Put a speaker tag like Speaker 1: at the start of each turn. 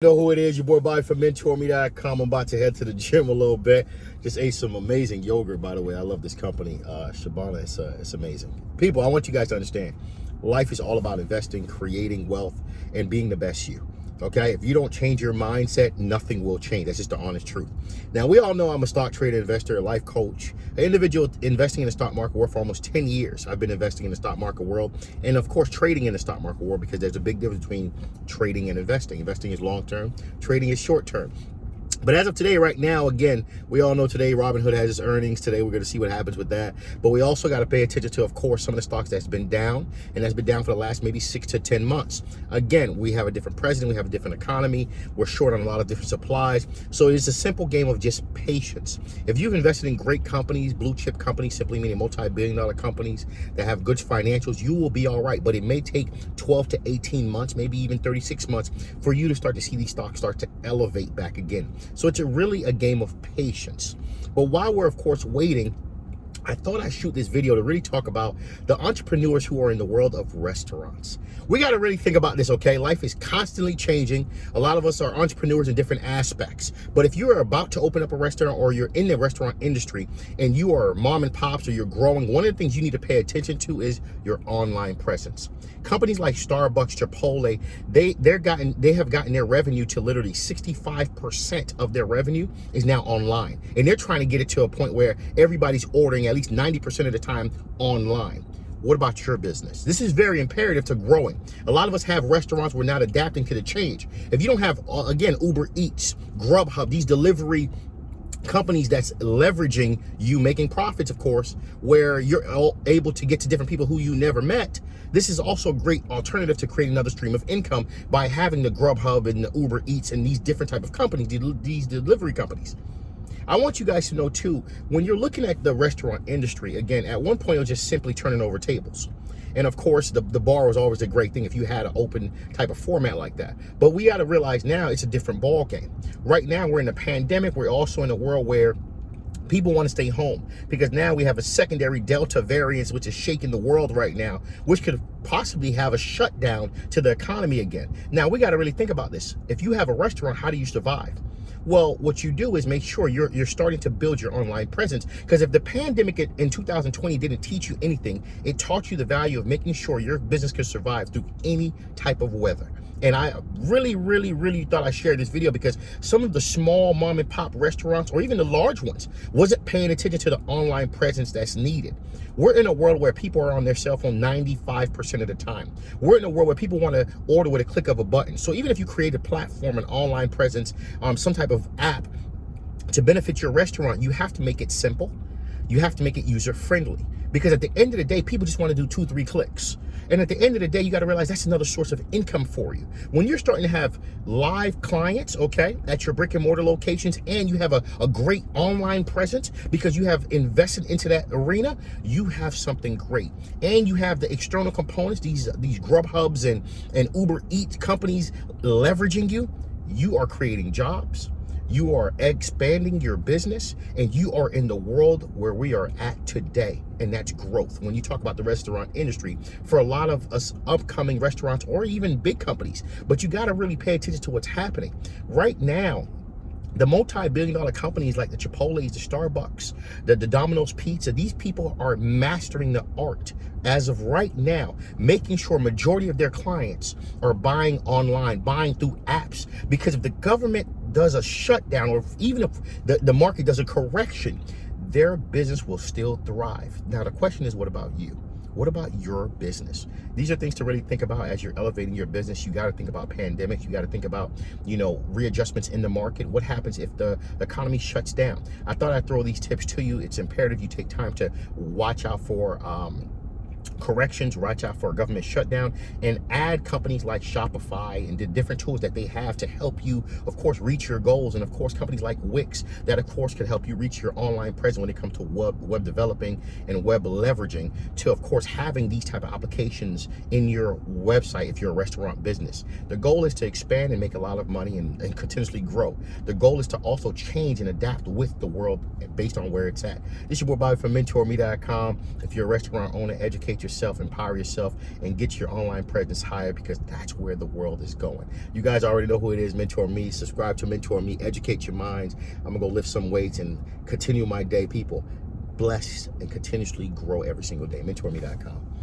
Speaker 1: Know who it is, your boy Bobby from Mentourme.com. I'm about to head to the gym a little bit. Just ate some amazing yogurt, by the way. I love this company, Shabana. It's amazing. People, I want you guys to understand, life is all about investing, creating wealth, and being the best you. Okay, if you don't change your mindset, nothing will change. That's just the honest truth. Now, we all know I'm a stock trader, investor, a life coach, an individual investing in the stock market world for almost 10 years. I've been investing in the stock market world and, of course, trading in the stock market world, because there's a big difference between trading and investing. Investing is long-term, trading is short-term. But as of today, right now, again, we all know today Robinhood has its earnings. Today, we're going to see what happens with that. But we also got to pay attention to, of course, some of the stocks that's been down, and that's been down for the last maybe 6 to 10 months. Again, we have a different president. We have a different economy. We're short on a lot of different supplies. So it's a simple game of just patience. If you've invested in great companies, blue chip companies, simply meaning multi-billion-dollar companies that have good financials, you will be all right. But it may take 12 to 18 months, maybe even 36 months for you to start to see these stocks start to elevate back again. So it's really a game of patience. But while we're, of course, waiting, I thought I'd shoot this video to really talk about the entrepreneurs who are in the world of restaurants. We got to really think about this, okay? Life is constantly changing. A lot of us are entrepreneurs in different aspects. But if you are about to open up a restaurant, or you're in the restaurant industry and you are mom and pops, or you're growing, one of the things you need to pay attention to is your online presence. Companies like Starbucks, Chipotle, they have gotten their revenue to literally 65% of their revenue is now online. And they're trying to get it to a point where everybody's ordering at least 90% of the time online. What about your business? This is very imperative to growing. A lot of us have restaurants. We're not adapting to the change. If you don't have, again, Uber Eats, Grubhub, these delivery companies that's leveraging you, making profits, of course, where you're able to get to different people who you never met, this is also a great alternative to create another stream of income by having the Grubhub and the Uber Eats and these different type of companies, these delivery companies. I want you guys to know too, when you're looking at the restaurant industry, again, at one point it was just simply turning over tables. And of course, the bar was always a great thing if you had an open type of format like that. But we got to realize now it's a different ball game. Right now, we're in a pandemic. We're also in a world where people want to stay home, because now we have a secondary Delta variant, which is shaking the world right now, which could possibly have a shutdown to the economy again. Now, we got to really think about this. If you have a restaurant, how do you survive? Well, what you do is make sure you're starting to build your online presence, because if the pandemic in 2020 didn't teach you anything, it taught you the value of making sure your business can survive through any type of weather. And I really thought I shared this video because some of the small mom and pop restaurants, or even the large ones, wasn't paying attention to the online presence that's needed. We're in a world where people are on their cell phone 95% of the time. We're in a world where people want to order with a click of a button. So even if you create a platform, an online presence, some type of app to benefit your restaurant, you have to make it simple. You have to make it user-friendly, because at the end of the day, people just want to do 2-3 clicks. And at the end of the day, you got to realize that's another source of income for you. When you're starting to have live clients, okay, at your brick and mortar locations, and you have a great online presence because you have invested into that arena, you have something great. And you have the external components, these Grubhubs and Uber Eats companies leveraging you. You are creating jobs. You are expanding your business, and you are in the world where we are at today, and that's growth. When you talk about the restaurant industry, for a lot of us upcoming restaurants or even big companies, but you got to really pay attention to what's happening right now. The multi-billion-dollar companies like the Chipotle's, the Starbucks, the Domino's Pizza, these people are mastering the art as of right now, making sure majority of their clients are buying online, buying through apps. Because if the government does a shutdown, or even if the market does a correction, their business will still thrive. Now, the question is, what about you? What about your business? These are things to really think about as you're elevating your business. You got to think about pandemics. You got to think about, readjustments in the market. What happens if the economy shuts down? I thought I'd throw these tips to you. It's imperative you take time to watch out for corrections, watch out for a government shutdown, and add companies like Shopify and the different tools that they have to help you, of course, reach your goals. And of course, companies like Wix that, of course, can help you reach your online presence when it comes to web developing and web leveraging, to, of course, having these type of applications in your website if you're a restaurant business. The goal is to expand and make a lot of money and continuously grow. The goal is to also change and adapt with the world based on where it's at. This is your boy Bobby from Mentourme.com. If you're a restaurant owner, educate educate yourself, empower yourself, and get your online presence higher, because that's where the world is going. You guys already know who it is, Mentor Me. Subscribe to Mentor Me, educate your minds. I'm gonna go lift some weights and continue my day. People, bless and continuously grow every single day. Mentourme.com.